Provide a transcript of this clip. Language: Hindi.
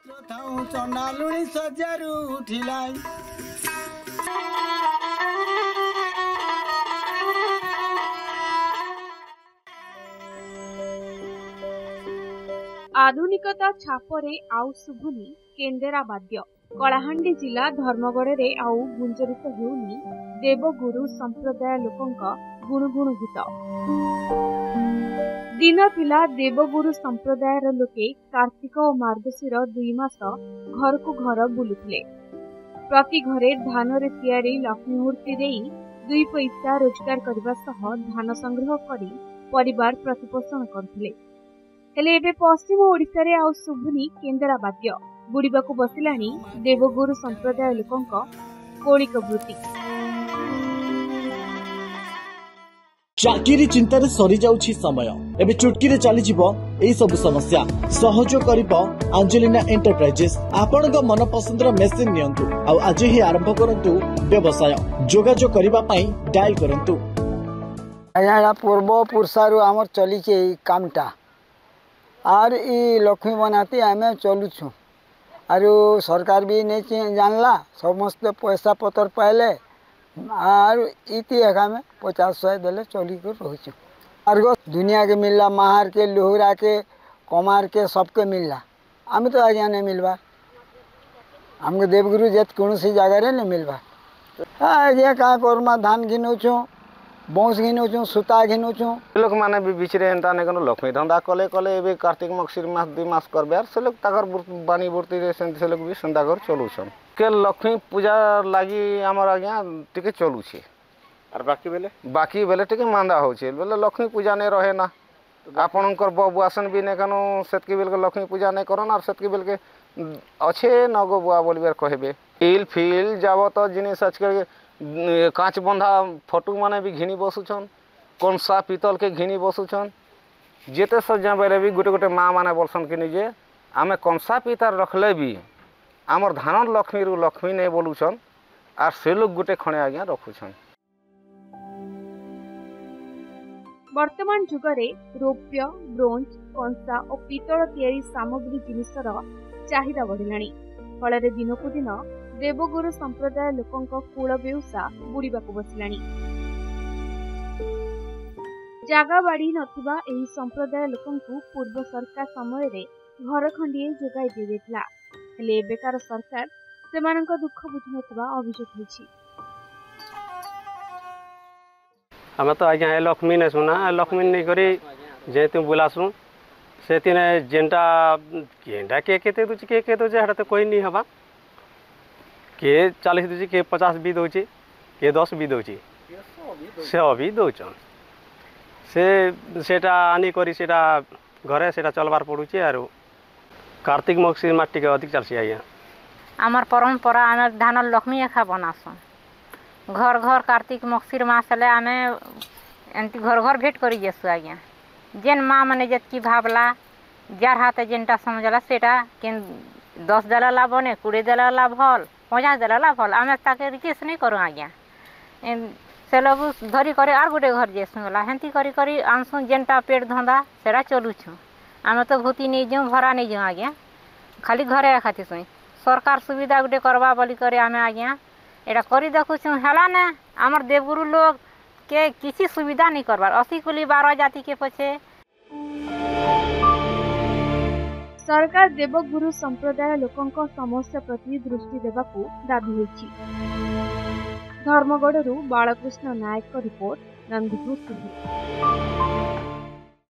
चंडालुणी सजारू उठिलाई आधुनिकता छापरे आउ शुभुनी केंदेरा वाद्य कलाहांडी जिला धर्मगढ़ रे आउ गुंजरित हेउनी देवगुरु संप्रदाय लोकंक गुणुगुणु गीत। दिन थिला देवगुरु संप्रदायर लोके कार्तिक और मार्गशीर 2 मास घर को घर बुलुथिले। प्रति घरे धान रे तैयारी लक्ष्मी मूर्ति देई 2 पैसा रोजगार करबा सह धान संग्रह करी परिवार प्रतिपोषण करथिले। हेले एबे पश्चिम ओडिशा रे आउ शुभुनी केंदेरा वाद्य बुड़ीबाकू बसिलाणी देवगुरु संप्रदाय लोकंक कौलिक वृत्ति। चाकिरी चिंतार सरी जाउछि समय एबे चुटकी रे चली जिवो एई सब समस्या सहयोग करिवो आंजेलिना एंटरप्राइजेस। आपनक मन पसंदर मेसिन नियंतु आ आज ही आरंभ करंतु व्यवसाय। जोगाजोग करिबा पई डायल करंतु। आया पूर्व पुरसारु हमर चली के कामटा आर ई लक्ष्मी बनाती आमे चलुछु आरु सरकार भी नहीं जानला समस्त पैसा पतर पाइले आर इति एका में 50-100 देले चली कर रहुछु। आर दुनिया के मिलला महार के लोहरा के कमार के सबके मिलला आमे तो आज्ञा नहीं मिलबा हमके देवगुरु जेत कोनसी जगह रे नहीं मिलबा। आज्ञा का करमा धान घिनोछु बौस घिनोछु सुता घिनोछु लोक माने भी बिचरे एंता ने कनो लक्ष्मी धंदा कले कले एबे कार्तिक मार्गशीर मास 2 मास करबे आर से लोग ताकर बानी बुर्ती रे से लोग भी संदा कर चलुछन के लक्ष्मी पूजा लागी हमर आज्ञा टिके चलुछे। और बाकी बेले टिके मांदा होछे बेले लक्ष्मी पूजा ने रहे ना आपनकर बबुआसन भी ने कनो सेतकी बेल के लक्ष्मी पूजा ने करन आर सेतकी बेल के अच्छे नगो बुआ बोलबेर कहबे फील जाबो तो जिनिस आज के कांच बंधा फोटो माने भी घिनी बसुछन कंसा पीतल के घिनी बसुछन जेते सजा बेले भी गोटे गोटे माँ माने बोलसन कि निजे आमे कंसा पीतार रखले भी आमर धान लक्ष्मी रु लक्ष्मी नहीं बोलुछन आर से लोग गोटे खणे आज्ञा रखुछन। वर्तमान जुगरे रौप्य ब्रोंज कंसा और पीतल तैयारी सामग्री जिनिसर चाहिदा बढ़िलाणी फल दिनकू दिन देवगुरु संप्रदाय लोकंक कूल बेउसा बुड़ीबाकू बसिलाणी। जागा बाड़ी नथिबा एही संप्रदाय लोकंकू पूर्व सरकार समय रे घर खंडिए जोगाई दिएला हेले एबेकार सरकार सेमानक दुख बुझुनथिबा अभियोग होइछि। हमें तो आज्ञा लक्ष्मी ने सुना लक्ष्मी नहीं करी जेतु बुलासु से जेनटा केनटा के केते दुची के दोजे हटा तो कोई नहीं हवा के 40 दूची के 50 भी दौची के 10 भी दौची से भी दौचन सेटा आनी करी सेटा घरे सेटा चलबार पड़ुची आरो कार्तिक मार्गशीर मास टिके अधिक चलसी आज्ञा आमर परंपरा आमे धान लक्ष्मी एखा बनासु घर घर कार्तिक मार्गशीर मास ले आमे एंती घर घर भेट करी जेसु आज्ञा जेन माँ माने जतकी भावला जार हाथे जेनटा समझला सेटा केन 10 देला बने 20 देला भल 50 देला भल आमे ताके रिक्वेस्ट नहीं करू आज्ञा से लोग धरी करे आर गोटे घर जेसु गला हेंती करी करी आनसु जेनटा पेट धंदा सेटा चलुछु आमे तो भूति नहीं जाऊँ भरा नहीं जाऊँ आज्ञा खाली घरे खाती सुई सरकार सुविधा गोटे करवा बोली करे आमे आज्ञा एटा करी देखुछु हला ना आमर देवगुरु लोग के किसी सुविधा नहीं करवार 80 कुली 12 जाति के पछे सरकार देवगुरु संप्रदाय लोकंक समस्या प्रति दृष्टि देबाकू दाबी होइछि। धर्मगढ़ बालकृष्ण नायक रिपोर्ट नंदीपुर।